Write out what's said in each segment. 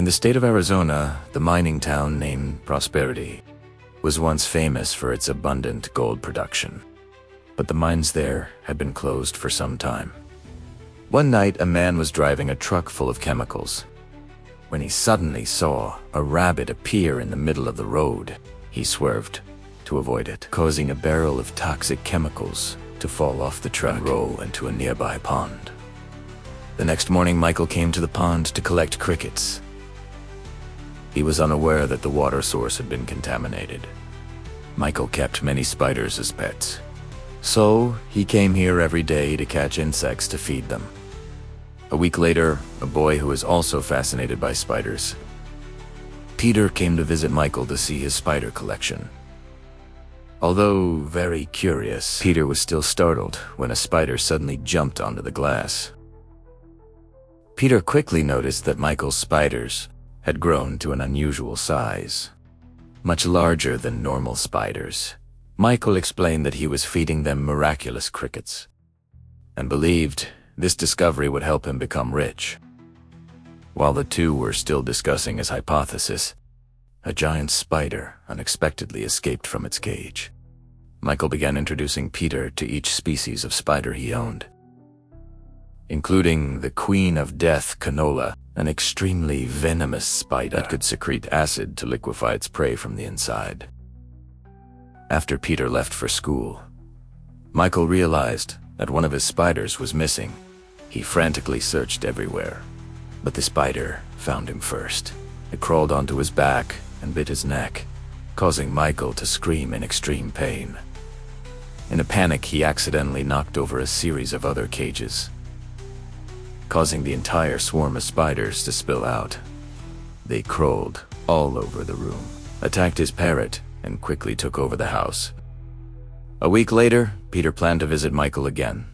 In the state of Arizona, the mining town named Prosperity was once famous for its abundant gold production. But the mines there had been closed for some time. One night, a man was driving a truck full of chemicals when he suddenly saw a rabbit appear in the middle of the road. He swerved to avoid it, causing a barrel of toxic chemicals to fall off the truck and roll into a nearby pond. The next morning, Michael came to the pond to collect crickets. He was unaware that the water source had been contaminated. Michael kept many spiders as pets, so he came here every day to catch insects to feed them. A week later, a boy who was also fascinated by spiders, Peter, came to visit Michael to see his spider collection. Although very curious, Peter was still startled when a spider suddenly jumped onto the glass. Peter quickly noticed that Michael's spiders had grown to an unusual size, much larger than normal spiders. Michael explained that he was feeding them miraculous crickets, and believed this discovery would help him become rich. While the two were still discussing his hypothesis, a giant spider unexpectedly escaped from its cage. Michael began introducing Peter to each species of spider he owned, including the Queen of Death canola, an extremely venomous spider that could secrete acid to liquefy its prey from the inside. After Peter left for school, Michael realized that one of his spiders was missing. He frantically searched everywhere, but the spider found him first. It crawled onto his back and bit his neck, causing Michael to scream in extreme pain. In a panic, he accidentally knocked over a series of other cages, causing the entire swarm of spiders to spill out. They crawled all over the room, attacked his parrot, and quickly took over the house. A week later, Peter planned to visit Michael again.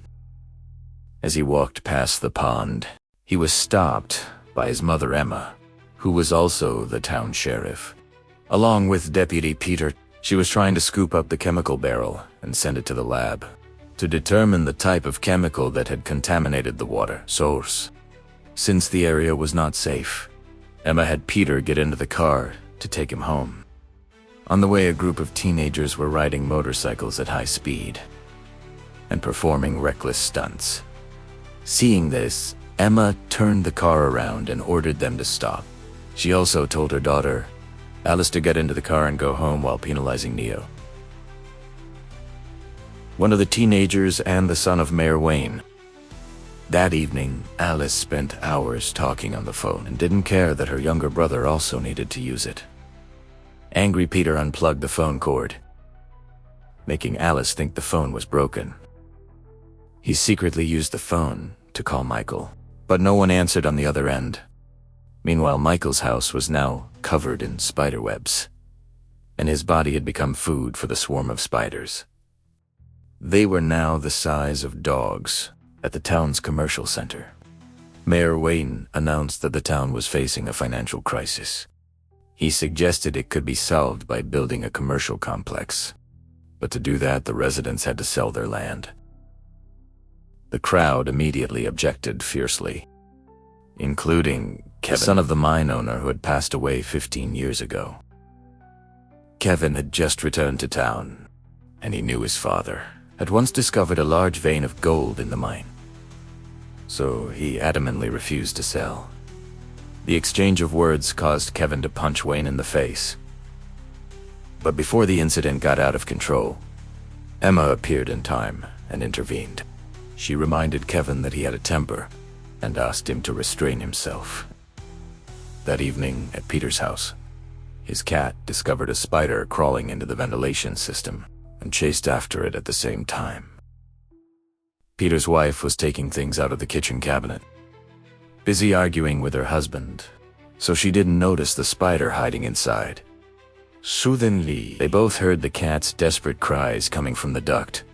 As he walked past the pond, he was stopped by his mother, Emma, who was also the town sheriff. Along with Deputy Peter, she was trying to scoop up the chemical barrel and send it to the lab to determine the type of chemical that had contaminated the water source. Since the area was not safe, Emma had Peter get into the car to take him home. On the way, a group of teenagers were riding motorcycles at high speed and performing reckless stunts. Seeing this, Emma turned the car around and ordered them to stop. She also told her daughter, Alice, to get into the car and go home while penalizing Neo, one of the teenagers and the son of Mayor Wayne. That evening, Alice spent hours talking on the phone and didn't care that her younger brother also needed to use it. Angry Peter unplugged the phone cord, making Alice think the phone was broken. He secretly used the phone to call Michael, but no one answered on the other end. Meanwhile, Michael's house was now covered in spider webs, and his body had become food for the swarm of spiders. They were now the size of dogs at the town's commercial center. Mayor Wayne announced that the town was facing a financial crisis. He suggested it could be solved by building a commercial complex, but to do that, the residents had to sell their land. The crowd immediately objected fiercely, including Kevin, the son of the mine owner who had passed away 15 years ago. Kevin had just returned to town, and he knew his father had once discovered a large vein of gold in the mine, so he adamantly refused to sell. The exchange of words caused Kevin to punch Wayne in the face. But before the incident got out of control, Emma appeared in time and intervened. She reminded Kevin that he had a temper and asked him to restrain himself. That evening at Peter's house, his cat discovered a spider crawling into the ventilation system and chased after it at the same time. Peter's wife was taking things out of the kitchen cabinet, busy arguing with her husband, so she didn't notice the spider hiding inside. Suddenly, they both heard the cat's desperate cries coming from the duct,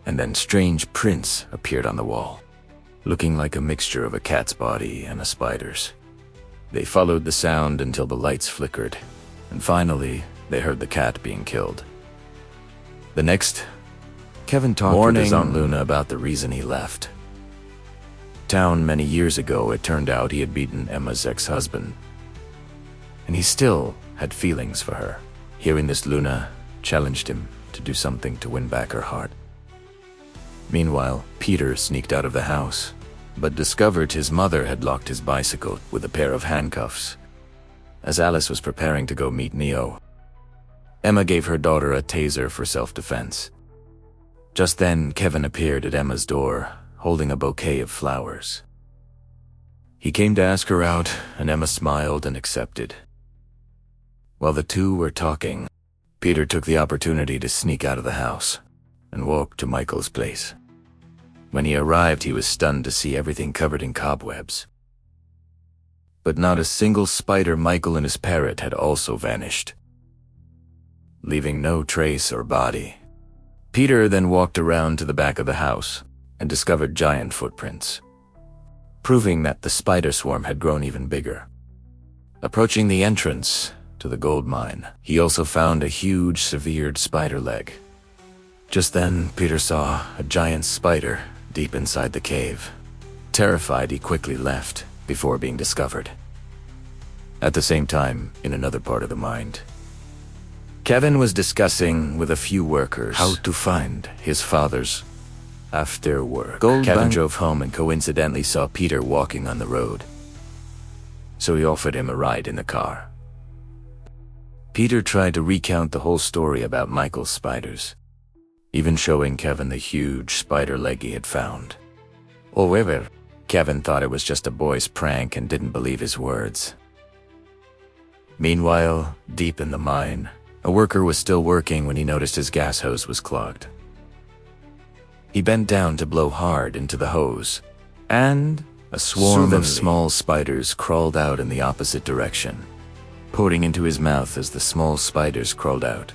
and then strange prints appeared on the wall, looking like a mixture of a cat's body and a spider's. They followed the sound until the lights flickered, and finally, they heard the cat being killed. The next, Kevin talked with his Aunt Luna about the reason he left town. Many years ago, it turned out he had beaten Emma's ex-husband, and he still had feelings for her. Hearing this, Luna challenged him to do something to win back her heart. Meanwhile, Peter sneaked out of the house, but discovered his mother had locked his bicycle with a pair of handcuffs. As Alice was preparing to go meet Neo, Emma gave her daughter a taser for self-defense. Just then, Kevin appeared at Emma's door, holding a bouquet of flowers. He came to ask her out, and Emma smiled and accepted. While the two were talking, Peter took the opportunity to sneak out of the house and walk to Michael's place. When he arrived, he was stunned to see everything covered in cobwebs. But not a single spider. Michael and his parrot had also vanished, leaving no trace or body. Peter then walked around to the back of the house and discovered giant footprints, proving that the spider swarm had grown even bigger. Approaching the entrance to the gold mine, he also found a huge, severed spider leg. Just then, Peter saw a giant spider deep inside the cave. Terrified, he quickly left before being discovered. At the same time, in another part of the mine, Kevin was discussing with a few workers how to find his father's after work. Kevin drove home and coincidentally saw Peter walking on the road, so he offered him a ride in the car. Peter tried to recount the whole story about Michael's spiders, even showing Kevin the huge spider leg he had found. However, Kevin thought it was just a boy's prank and didn't believe his words. Meanwhile, deep in the mine, a worker was still working when he noticed his gas hose was clogged. He bent down to blow hard into the hose, and a swarm of small spiders crawled out in the opposite direction, pouring into his mouth as the small spiders crawled out.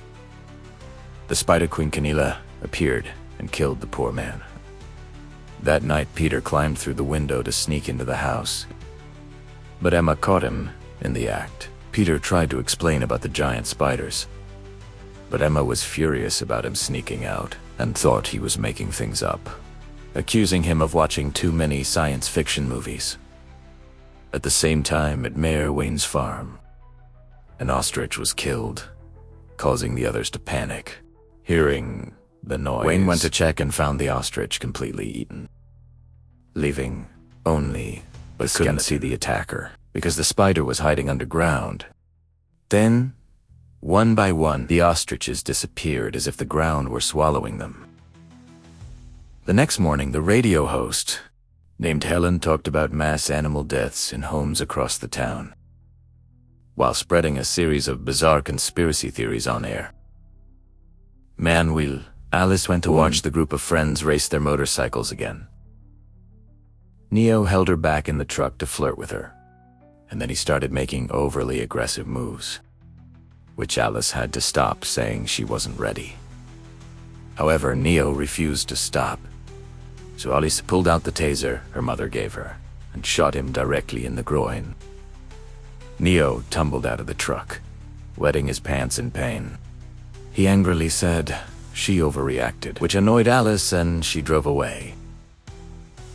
The Spider Queen Canila appeared and killed the poor man. That night, Peter climbed through the window to sneak into the house, but Emma caught him in the act. Peter tried to explain about the giant spiders, but Emma was furious about him sneaking out and thought he was making things up, accusing him of watching too many science fiction movies. At the same time, at Mayor Wayne's farm, an ostrich was killed, causing the others to panic. Hearing the noise, Wayne went to check and found the ostrich completely eaten, leaving only the skeleton. Couldn't see the attacker because the spider was hiding underground. Then, one by one, the ostriches disappeared as if the ground were swallowing them. The next morning, the radio host, named Helen, talked about mass animal deaths in homes across the town, while spreading a series of bizarre conspiracy theories on air. Manuel, Alice went to watch the group of friends race their motorcycles again. Neo held her back in the truck to flirt with her, and then he started making overly aggressive moves, which Alice had to stop, saying she wasn't ready. However, Neo refused to stop, so Alice pulled out the taser her mother gave her and shot him directly in the groin. Neo tumbled out of the truck, wetting his pants in pain. He angrily said she overreacted, which annoyed Alice, and she drove away.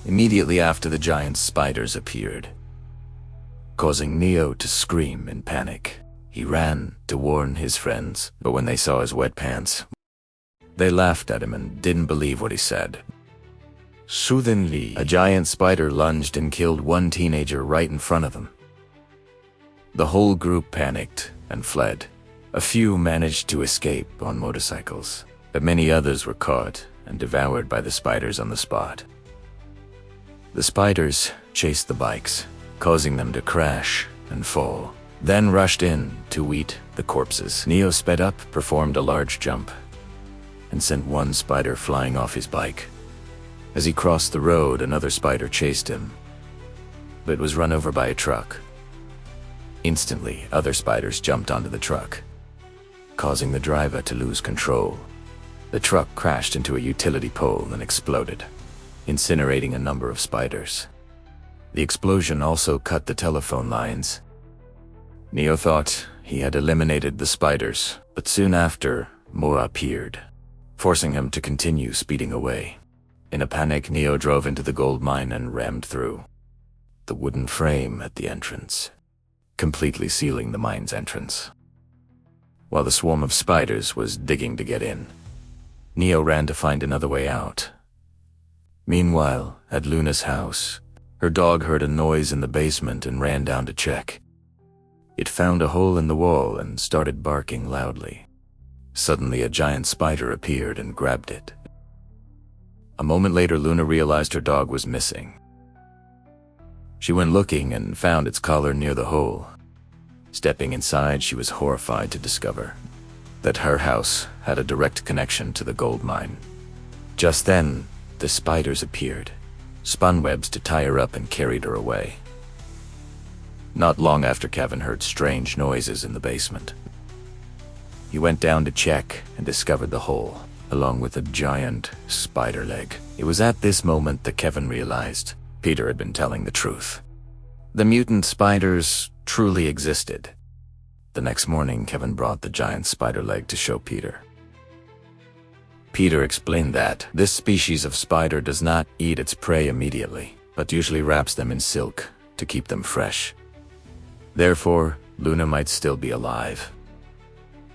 Immediately after, the giant spiders appeared, causing Neo to scream in panic. He ran to warn his friends, but when they saw his wet pants, they laughed at him and didn't believe what he said. Suddenly, a giant spider lunged and killed one teenager right in front of them. The whole group panicked and fled. A few managed to escape on motorcycles, but many others were caught and devoured by the spiders on the spot. The spiders chased the bikes, causing them to crash and fall, then rushed in to eat the corpses. Neo sped up, performed a large jump, and sent one spider flying off his bike. As he crossed the road, another spider chased him, but was run over by a truck. Instantly, other spiders jumped onto the truck, causing the driver to lose control. The truck crashed into a utility pole and exploded, incinerating a number of spiders. The explosion also cut the telephone lines. Neo thought he had eliminated the spiders, but soon after, more appeared, forcing him to continue speeding away. In a panic, Neo drove into the gold mine and rammed through the wooden frame at the entrance. completely sealing the mine's entrance. While the swarm of spiders was digging to get in, Neo ran to find another way out. Meanwhile, at Luna's house, her dog heard a noise in the basement and ran down to check. It found a hole in the wall and started barking loudly. Suddenly, a giant spider appeared and grabbed it. A moment later, Luna realized her dog was missing. She went looking and found its collar near the hole. Stepping inside, she was horrified to discover that her house had a direct connection to the gold mine. Just then, the spiders appeared, spun webs to tie her up and carried her away. Not long after, Kevin heard strange noises in the basement. He went down to check and discovered the hole, along with a giant spider leg. It was at this moment that Kevin realized Peter had been telling the truth. The mutant spiders truly existed. The next morning, Kevin brought the giant spider leg to show Peter. Peter explained that this species of spider does not eat its prey immediately, but usually wraps them in silk to keep them fresh. Therefore, Luna might still be alive.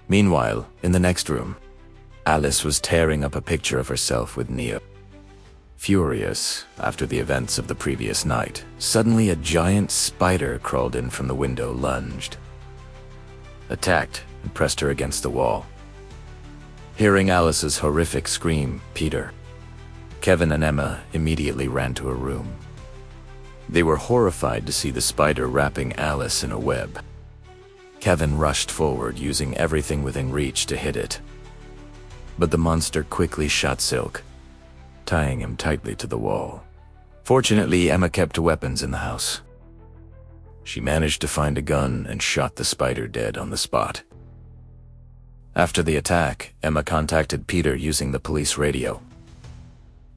Meanwhile, in the next room, Alice was tearing up a picture of herself with Neo. Furious after the events of the previous night, suddenly a giant spider crawled in from the window, lunged, attacked, and pressed her against the wall. Hearing Alice's horrific scream, Peter, Kevin, and Emma immediately ran to her room. They were horrified to see the spider wrapping Alice in a web. Kevin rushed forward, using everything within reach to hit it. But the monster quickly shot Silk, tying him tightly to the wall. Fortunately, Emma kept weapons in the house. She managed to find a gun and shot the spider dead on the spot. After the attack, Emma contacted Peter using the police radio,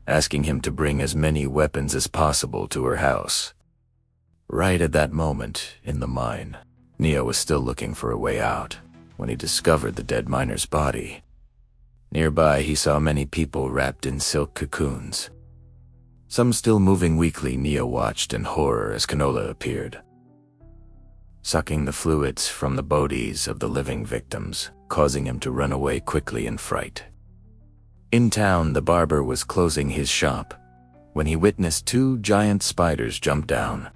asking him to bring as many weapons as possible to her house. Right at that moment, in the mine, Neo was still looking for a way out when he discovered the dead miner's body. Nearby, he saw many people wrapped in silk cocoons. Some still moving weakly. Neo watched in horror as Canola appeared, sucking the fluids from the bodies of the living victims, causing him to run away quickly in fright. In town, the barber was closing his shop when he witnessed two giant spiders jump down,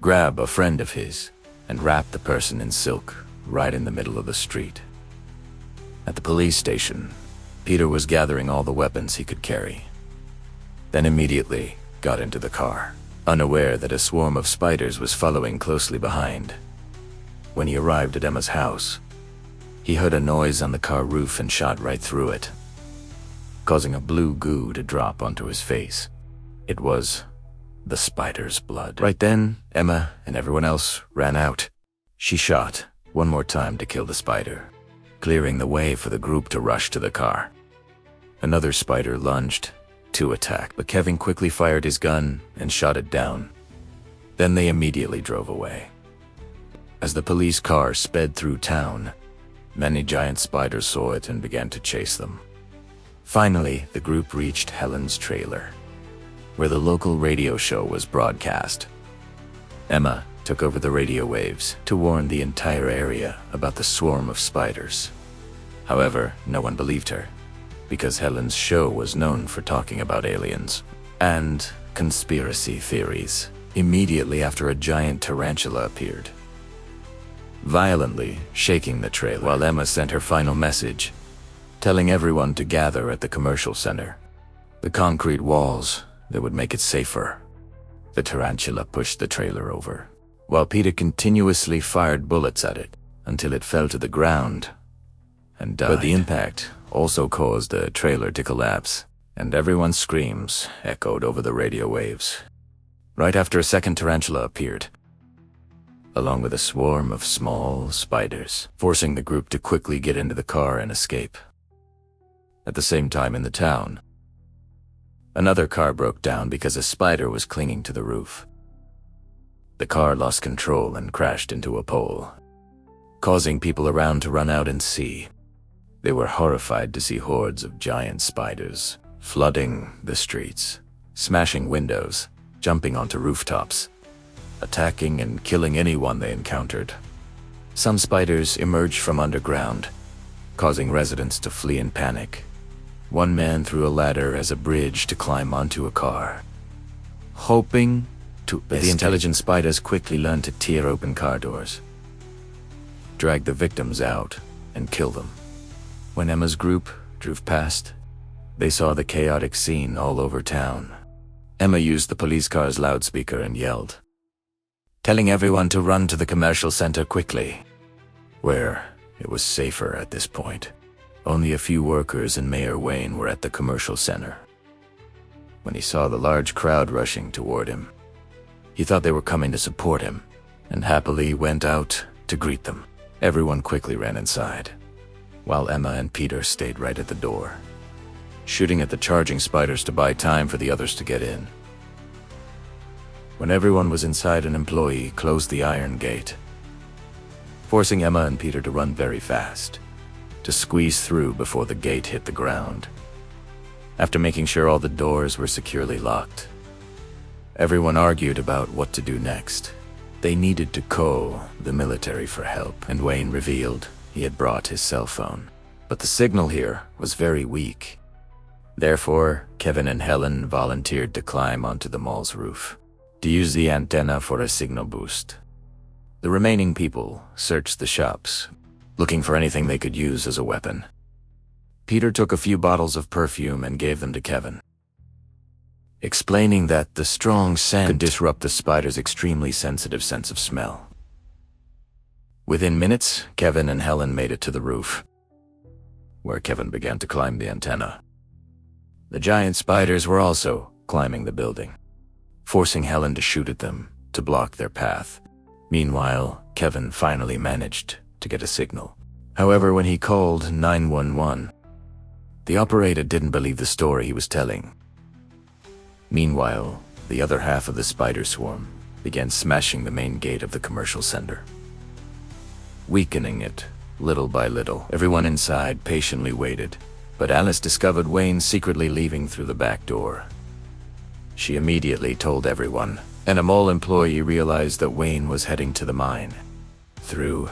grab a friend of his, and wrap the person in silk right in the middle of the street. At the police station, Peter was gathering all the weapons he could carry, then immediately got into the car, unaware that a swarm of spiders was following closely behind. When he arrived at Emma's house, he heard a noise on the car roof and shot right through it, causing a blue goo to drop onto his face. It was the spider's blood. Right then, Emma and everyone else ran out. She shot one more time to kill the spider, clearing the way for the group to rush to the car. Another spider lunged to attack, but Kevin quickly fired his gun and shot it down. Then they immediately drove away. As the police car sped through town, many giant spiders saw it and began to chase them. Finally, the group reached Helen's trailer, where the local radio show was broadcast. Emma took over the radio waves to warn the entire area about the swarm of spiders. However, no one believed her, because Helen's show was known for talking about aliens and conspiracy theories. Immediately after, a giant tarantula appeared, violently shaking the trailer, while Emma sent her final message, telling everyone to gather at the commercial center. The concrete walls that would make it safer. The tarantula pushed the trailer over, while Peter continuously fired bullets at it until it fell to the ground and died. But the impact also caused the trailer to collapse, and everyone's screams echoed over the radio waves. Right after, a second tarantula appeared, along with a swarm of small spiders, forcing the group to quickly get into the car and escape. At the same time, in the town, another car broke down because a spider was clinging to the roof. The car lost control and crashed into a pole, causing people around to run out and see. They were horrified to see hordes of giant spiders flooding the streets, smashing windows, jumping onto rooftops. attacking and killing anyone they encountered. Some spiders emerged from underground, causing residents to flee in panic. One man threw a ladder as a bridge to climb onto a car, hoping to escape. But the intelligent spiders quickly learned to tear open car doors, drag the victims out, and kill them. When Emma's group drove past, they saw the chaotic scene all over town. Emma used the police car's loudspeaker and yelled, telling everyone to run to the commercial center quickly, where it was safer at this point. Only a few workers and Mayor Wayne were at the commercial center. When he saw the large crowd rushing toward him, he thought they were coming to support him, and happily went out to greet them. Everyone quickly ran inside, while Emma and Peter stayed right at the door, shooting at the charging spiders to buy time for the others to get in. When everyone was inside, an employee closed the iron gate, forcing Emma and Peter to run very fast, to squeeze through before the gate hit the ground. After making sure all the doors were securely locked, everyone argued about what to do next. They needed to call the military for help, and Wayne revealed he had brought his cell phone. But the signal here was very weak. Therefore, Kevin and Helen volunteered to climb onto the mall's roof to use the antenna for a signal boost. The remaining people searched the shops, looking for anything they could use as a weapon. Peter took a few bottles of perfume and gave them to Kevin, explaining that the strong scent could disrupt the spider's extremely sensitive sense of smell. Within minutes, Kevin and Helen made it to the roof, where Kevin began to climb the antenna. The giant spiders were also climbing the building, forcing Helen to shoot at them to block their path. Meanwhile, Kevin finally managed to get a signal. However, when he called 911, the operator didn't believe the story he was telling. Meanwhile, the other half of the spider swarm began smashing the main gate of the commercial center, weakening it little by little. Everyone inside patiently waited, but Alice discovered Wayne secretly leaving through the back door. She immediately told everyone, and a mall employee realized that Wayne was heading to the mine through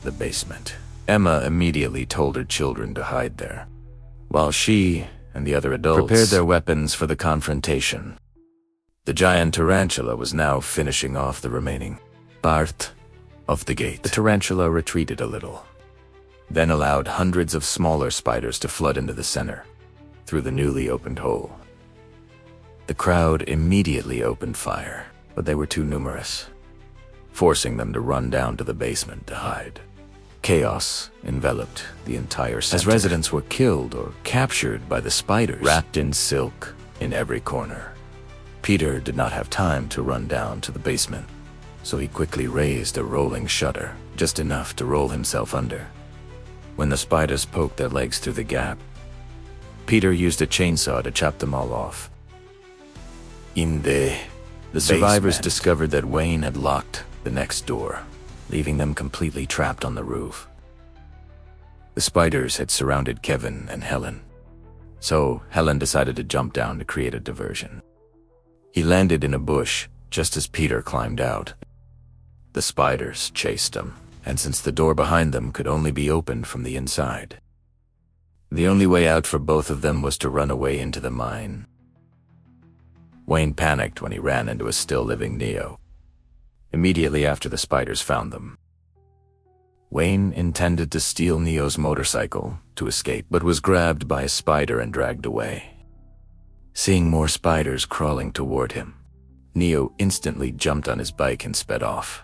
the basement. Emma immediately told her children to hide there, while she and the other adults prepared their weapons for the confrontation. The giant tarantula was now finishing off the remaining part of the gate. The tarantula retreated a little, then allowed hundreds of smaller spiders to flood into the center through the newly opened hole. The crowd immediately opened fire, but they were too numerous, forcing them to run down to the basement to hide. Chaos enveloped the entire center, as residents were killed or captured by the spiders, wrapped in silk in every corner. Peter did not have time to run down to the basement, so he quickly raised a rolling shutter, just enough to roll himself under. When the spiders poked their legs through the gap, Peter used a chainsaw to chop them all off. In the survivors discovered that Wayne had locked the next door, leaving them completely trapped on the roof. The spiders had surrounded Kevin and Helen, so Helen decided to jump down to create a diversion. He landed in a bush just as Peter climbed out. The spiders chased him, and since the door behind them could only be opened from the inside, the only way out for both of them was to run away into the mine. Wayne panicked when he ran into a still-living Neo, immediately after the spiders found them. Wayne intended to steal Neo's motorcycle to escape, but was grabbed by a spider and dragged away. Seeing more spiders crawling toward him, Neo instantly jumped on his bike and sped off.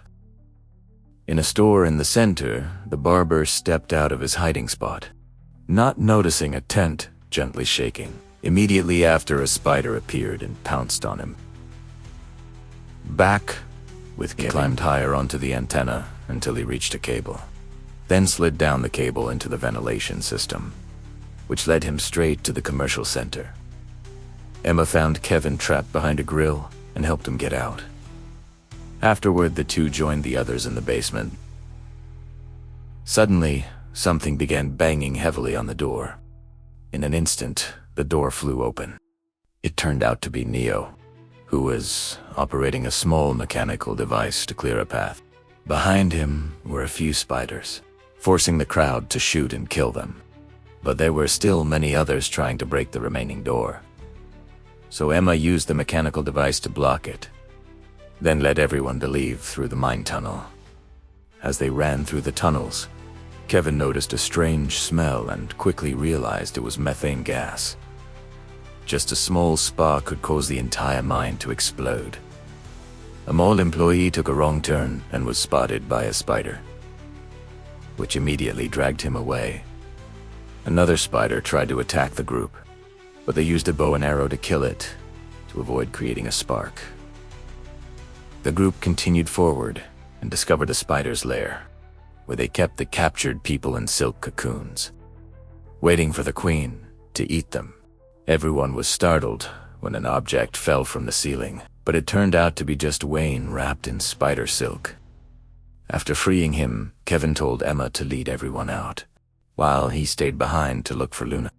In a store in the center, the barber stepped out of his hiding spot, not noticing a tent gently shaking. Immediately after, a spider appeared and pounced on him. Back with Kevin, he climbed higher onto the antenna until he reached a cable, then slid down the cable into the ventilation system, which led him straight to the commercial center. Emma found Kevin trapped behind a grill and helped him get out. Afterward, the two joined the others in the basement. Suddenly, something began banging heavily on the door. In an instant, the door flew open. It turned out to be Neo, who was operating a small mechanical device to clear a path. Behind him were a few spiders, forcing the crowd to shoot and kill them. But there were still many others trying to break the remaining door. So Emma used the mechanical device to block it, then led everyone to leave through the mine tunnel. As they ran through the tunnels, Kevin noticed a strange smell and quickly realized it was methane gas. Just a small spark could cause the entire mine to explode. A mole employee took a wrong turn and was spotted by a spider, which immediately dragged him away. Another spider tried to attack the group, but they used a bow and arrow to kill it to avoid creating a spark. The group continued forward and discovered a spider's lair, where they kept the captured people in silk cocoons, waiting for the queen to eat them. Everyone was startled when an object fell from the ceiling, but it turned out to be just Wayne wrapped in spider silk. After freeing him, Kevin told Emma to lead everyone out, while he stayed behind to look for Luna.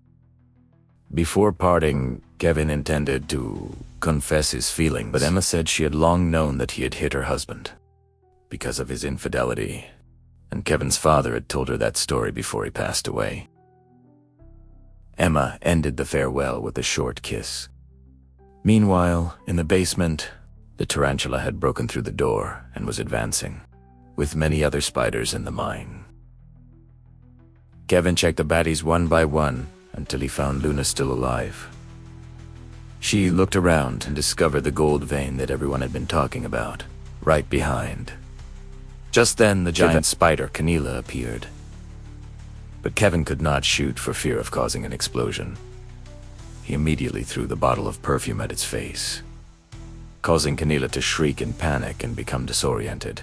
Before parting, Kevin intended to confess his feelings, but Emma said she had long known that he had hit her husband because of his infidelity, and Kevin's father had told her that story before he passed away. Emma ended the farewell with a short kiss. Meanwhile, in the basement, the tarantula had broken through the door and was advancing, with many other spiders in the mine. Kevin checked the baddies one by one until he found Luna still alive. She looked around and discovered the gold vein that everyone had been talking about, right behind. Just then, the giant spider, Canela, appeared. But Kevin could not shoot for fear of causing an explosion. He immediately threw the bottle of perfume at its face, causing Canela to shriek in panic and become disoriented.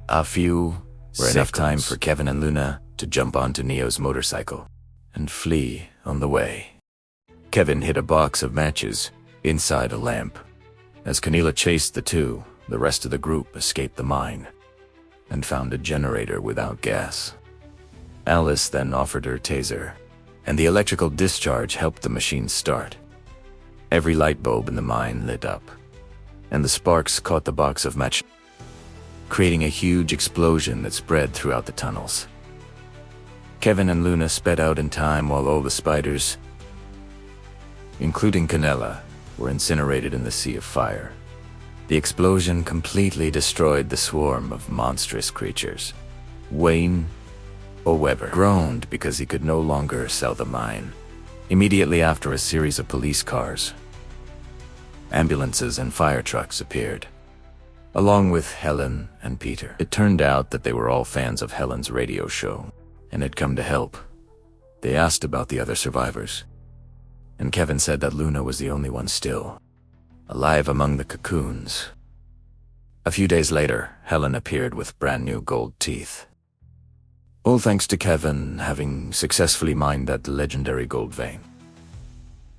A few were enough time for Kevin and Luna to jump onto Neo's motorcycle and flee on the way. Kevin hid a box of matches inside a lamp. As Canela chased the two, the rest of the group escaped the mine and found a generator without gas. Alice then offered her taser, and the electrical discharge helped the machine start. Every light bulb in the mine lit up, and the sparks caught the box of matches, creating a huge explosion that spread throughout the tunnels. Kevin and Luna sped out in time while all the spiders, including Canela, were incinerated in the sea of fire. The explosion completely destroyed the swarm of monstrous creatures. Wayne Weber groaned because he could no longer sell the mine. Immediately after, a series of police cars, ambulances, and fire trucks appeared, along with Helen and Peter. It turned out that they were all fans of Helen's radio show and had come to help. They asked about the other survivors, and Kevin said that Luna was the only one still alive among the cocoons. A few days later, Helen appeared with brand new gold teeth. All thanks to Kevin having successfully mined that legendary gold vein.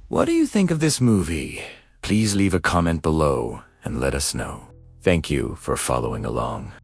What do you think of this movie? Please leave a comment below and let us know. Thank you for following along.